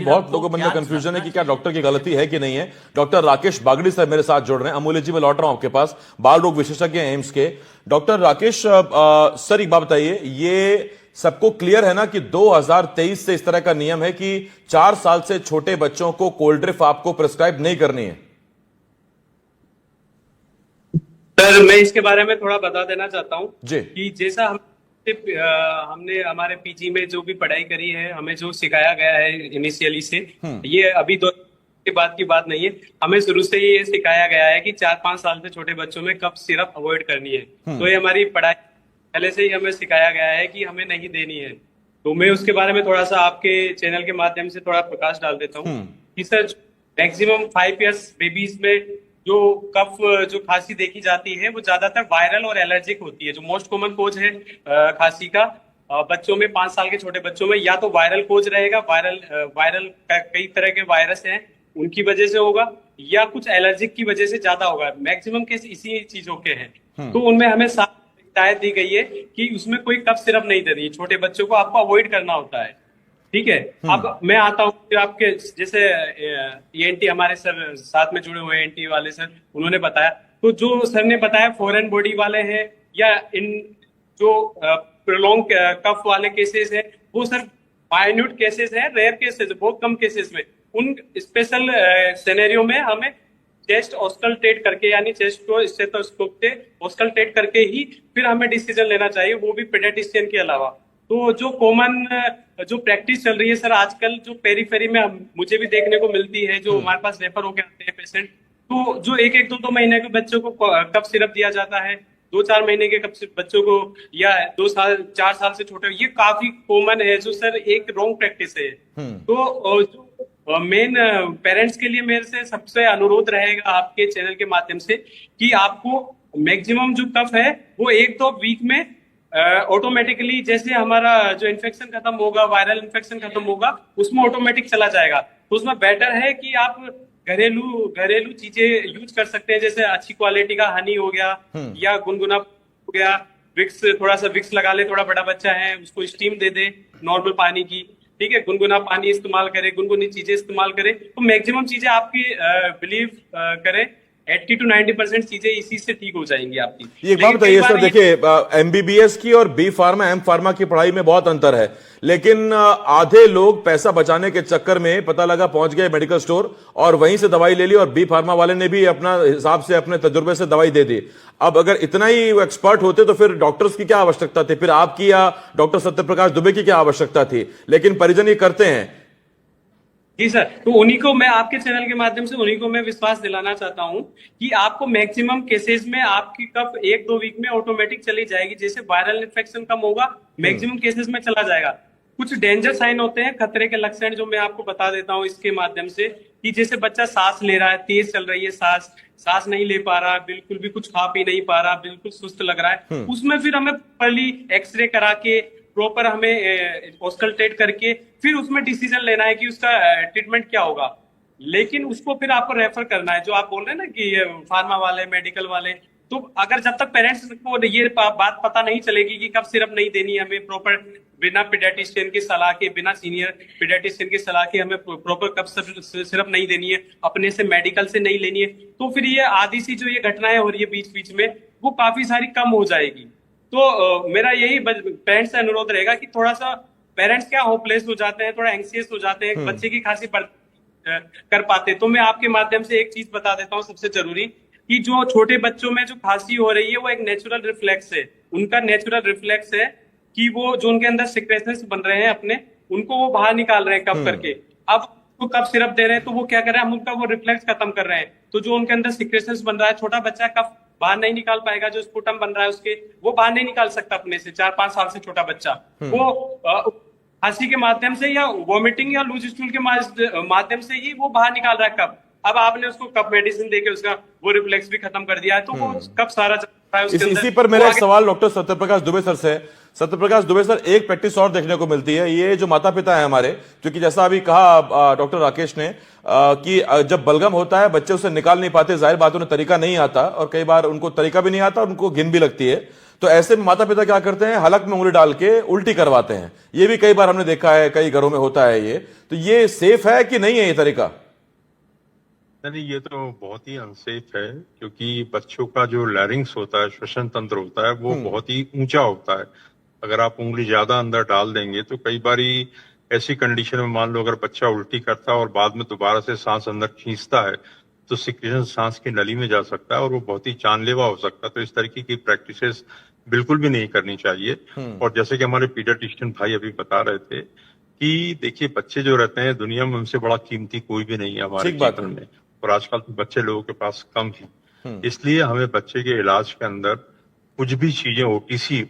बहुत लोगों के अंदर कंफ्यूजन है कि क्या डॉक्टर की गलती है कि नहीं है। डॉक्टर राकेश बागड़ी सर मेरे साथ जुड़ रहे हैं। अमूल्य जी, मैं लौट रहा हूं आपके पास, बाल रोग विशेषज्ञ हैं एम्स के। डॉक्टर राकेश सर, एक बात बताइए, ये सबको क्लियर है ना कि 2023 से इस तरह का नियम है कि 4 साल से छोटे बच्चों को कोल्ड ड्रिप आपको प्रिस्क्राइब नहीं करनी है? सर, मैं इसके बारे में थोड़ा बता देना चाहता हूँ जी कि जैसा हमने हमारे पीजी में जो भी पढ़ाई करी है, हमें जो सिखाया गया है इनिशियली से, ये अभी दो के बाद की बात नहीं है। हमें शुरू से ही ये सिखाया गया है कि 4-5 साल से छोटे बच्चों में कफ सिरप अवॉइड करनी है। तो ये हमारी पढ़ाई पहले से ही हमें सिखाया गया है कि हमें नहीं देनी है। तो मैं उसके बारे में थोड़ा सा आपके चैनल के माध्यम से थोड़ा प्रकाश डाल देता हूँ कि सर, मैक्सिमम 5 इयर्स बेबीज में जो कफ जो खांसी देखी जाती है वो ज्यादातर वायरल और एलर्जिक होती है। जो मोस्ट कॉमन कोज है खांसी का बच्चों में, 5 साल के छोटे बच्चों में, या तो वायरल कोज रहेगा, वायरल कई तरह के वायरस हैं उनकी वजह से होगा, या कुछ एलर्जिक की वजह से ज्यादा होगा। मैक्सिमम केस इसी चीजों के हैं। तो उनमें हमें हिदायत दी गई है कि उसमें कोई कफ सिरप नहीं देनी है। छोटे बच्चों को आपको अवॉइड करना होता है। ठीक है। अब मैं आता हूँ आपके, जैसे ईएनटी हमारे सर साथ में जुड़े हुए एनटी वाले सर, उन्होंने बताया, तो जो सर ने बताया फॉरेन बॉडी वाले हैं या इन जो प्रोलॉन्ग कफ वाले केसेस है, वो सर माइन्यूट केसेस है, रेयर केसेस, बहुत कम केसेस में। उन स्पेशल सिनेरियो में हमें चेस्ट ऑस्कल्टेट करके, यानी चेस्ट को स्टेथोस्कोप से ऑस्कल्टेट करके ही फिर हमें डिसीजन लेना चाहिए, वो भी पेडियाट्रिशियन के अलावा। तो जो कॉमन जो प्रैक्टिस चल रही है सर आजकल, जो पेरीफेरी में मुझे भी देखने को मिलती है, जो हमारे पास रेफर होके आते हैं पेशेंट, तो जो 1-1, 2-2 महीने के बच्चों को कफ सिरप दिया जाता है, 2-4 महीने के बच्चों को, या 2 साल 4 साल से छोटे, ये काफी कॉमन है, जो सर एक रॉन्ग प्रैक्टिस है। तो जो मेन पेरेंट्स के लिए मेरे से सबसे अनुरोध रहेगा आपके चैनल के माध्यम से कि आपको मैक्सिमम जो कफ है वो 1-2 वीक में ऑटोमेटिकली, जैसे हमारा जो इन्फेक्शन खत्म होगा, वायरल इन्फेक्शन खत्म होगा, उसमें ऑटोमेटिक चला जाएगा। तो उसमें बेटर है कि आप घरेलू चीजें यूज कर सकते हैं, जैसे अच्छी क्वालिटी का हनी हो गया, या गुनगुना हो गया, विक्स, थोड़ा सा विक्स लगा ले, थोड़ा बड़ा बच्चा है उसको स्टीम दे दे नॉर्मल पानी की। ठीक है, गुनगुना पानी इस्तेमाल करें, गुनगुनी चीजें इस्तेमाल करें, तो मैक्सिमम चीजें आपकी बिलीव करें 80 to 90% चीजें इसी से ठीक हो जाएंगी आपकी। एक बात बताइए सर, देखिए एमबीबीएस की और बी फार्मा एम फार्मा की पढ़ाई में बहुत अंतर है, लेकिन आधे लोग पैसा बचाने के चक्कर में पता लगा पहुंच गए मेडिकल स्टोर और वहीं से दवाई ले ली, और बी फार्मा वाले ने भी अपना हिसाब से अपने तजुर्बे से दवाई दे दी। अब अगर इतना ही एक्सपर्ट होते तो फिर डॉक्टर्स की क्या आवश्यकता थी, फिर आपकी या डॉक्टर सत्यप्रकाश दुबे की क्या आवश्यकता थी? लेकिन परिजन ये करते हैं। जी सर, तो उन्हीं को मैं आपके चैनल के माध्यम से उन्हीं को मैं विश्वास दिलाना चाहता हूं कि आपको मैक्सिमम केसेस में आपकी कफ 1-2 वीक में ऑटोमेटिक चली जाएगी। जैसे वायरल इन्फेक्शन कम होगा, मैक्सिमम केसेस में चला जाएगा। कुछ डेंजर साइन होते हैं, खतरे के लक्षण, जो मैं आपको बता देता हूँ इसके माध्यम से, कि जैसे बच्चा सांस ले रहा है, तेज चल रही है सांस नहीं ले पा रहा, बिल्कुल भी कुछ खा पी नहीं पा रहा, बिल्कुल सुस्त लग रहा है, उसमें फिर हमें प्रॉपर्ली एक्सरे करा के, प्रॉपर हमें ऑस्कल्टेट करके फिर उसमें डिसीजन लेना है कि उसका ट्रीटमेंट क्या होगा। लेकिन उसको फिर आपको रेफर करना है, जो आप बोल रहे हैं ना कि फार्मा वाले, मेडिकल वाले। तो अगर जब तक पेरेंट्स को ये बात पता नहीं चलेगी कि कब सिरप नहीं देनी है, हमें प्रॉपर बिना पीडियाट्रिशियन की सलाह के, बिना सीनियर पीडियाट्रिशियन की सलाह के हमें प्रॉपर कब सिरप नहीं देनी है, अपने से मेडिकल से नहीं लेनी है, तो फिर ये आधी सी जो ये घटनाएं हो रही है बीच बीच में, वो काफी सारी कम हो जाएगी। तो मेरा यही पेरेंट्स से अनुरोध रहेगा कि थोड़ा सा, पेरेंट्स क्या होपलेस हो जाते हैं, थोड़ा एंग्जियस हो जाते हैं, बच्चे की खांसी कर पाते। तो मैं आपके माध्यम से एक चीज बता देता हूँ सबसे जरूरी, कि जो छोटे बच्चों में जो खांसी हो रही है वो एक नेचुरल रिफ्लेक्स है। उनका नेचुरल रिफ्लेक्स है कि वो जो उनके अंदर सिक्रेशंस बन रहे हैं अपने, उनको वो बाहर निकाल रहे हैं कफ करके। अब वो कफ सिरप दे रहे हैं तो वो क्या कर रहे हैं, हम उनका वो रिफ्लेक्स खत्म कर रहे हैं। तो जो उनके अंदर सिक्रेशंस बन रहा है, छोटा बच्चा कफ बाहर नहीं निकाल पाएगा, जो स्पुटम बन रहा है उसके, वो बाहर नहीं निकाल सकता अपने से। 4-5 साल से छोटा बच्चा वो खांसी के माध्यम से या वॉमिटिंग या लूज स्टूल के माध्यम से ही वो बाहर निकाल रहा है कफ। अब आपने उसको कफ मेडिसिन देके उसका वो रिफ्लेक्स भी खत्म कर दिया है, तो वो कफ सारा चल रहा है उसके अंदर। इसी पर मेरा एक सवाल डॉक्टर सत्यप्रकाश दुबे सर से। सत्यप्रकाश दुबे सर, एक प्रैक्टिस और देखने को मिलती है, ये जो माता पिता है हमारे, क्योंकि जैसा अभी कहा डॉक्टर राकेश ने कि जब बलगम होता है बच्चे उसे निकाल नहीं पाते, जाहिर बात उन्हें तरीका नहीं आता, और कई बार उनको तरीका भी नहीं आता और उनको घिन भी लगती है, तो ऐसे में माता पिता क्या करते हैं, हलक में उंगली डाल के उल्टी करवाते हैं। ये भी कई बार हमने देखा है, कई घरों में होता है ये। तो ये सेफ है कि नहीं है ये तरीका? नहीं, ये तो बहुत ही अनसेफ है, क्योंकि बच्चों का जो लैरिंग्स होता है, श्वसन तंत्र होता है, वो बहुत ही ऊंचा होता है। अगर आप उंगली ज्यादा अंदर डाल देंगे तो कई बारी ऐसी कंडीशन में, मान लो अगर बच्चा उल्टी करता है और बाद में दोबारा से सांस अंदर खींचता है, तो सिक्रेशन सांस की नली में जा सकता है और वो बहुत ही जानलेवा हो सकता है। तो इस तरीके की प्रैक्टिसेस बिल्कुल भी नहीं करनी चाहिए। और जैसे कि हमारे पीडियाट्रिशियन भाई अभी बता रहे थे कि देखिए, बच्चे जो रहते हैं दुनिया में उनसे बड़ा कीमती कोई भी नहीं है हमारे ठीक बात जीवन है। में। और आजकल तो बच्चे लोगों के पास कम ही, इसलिए हमें बच्चे के इलाज के अंदर कुछ भी चीजें ओटीसी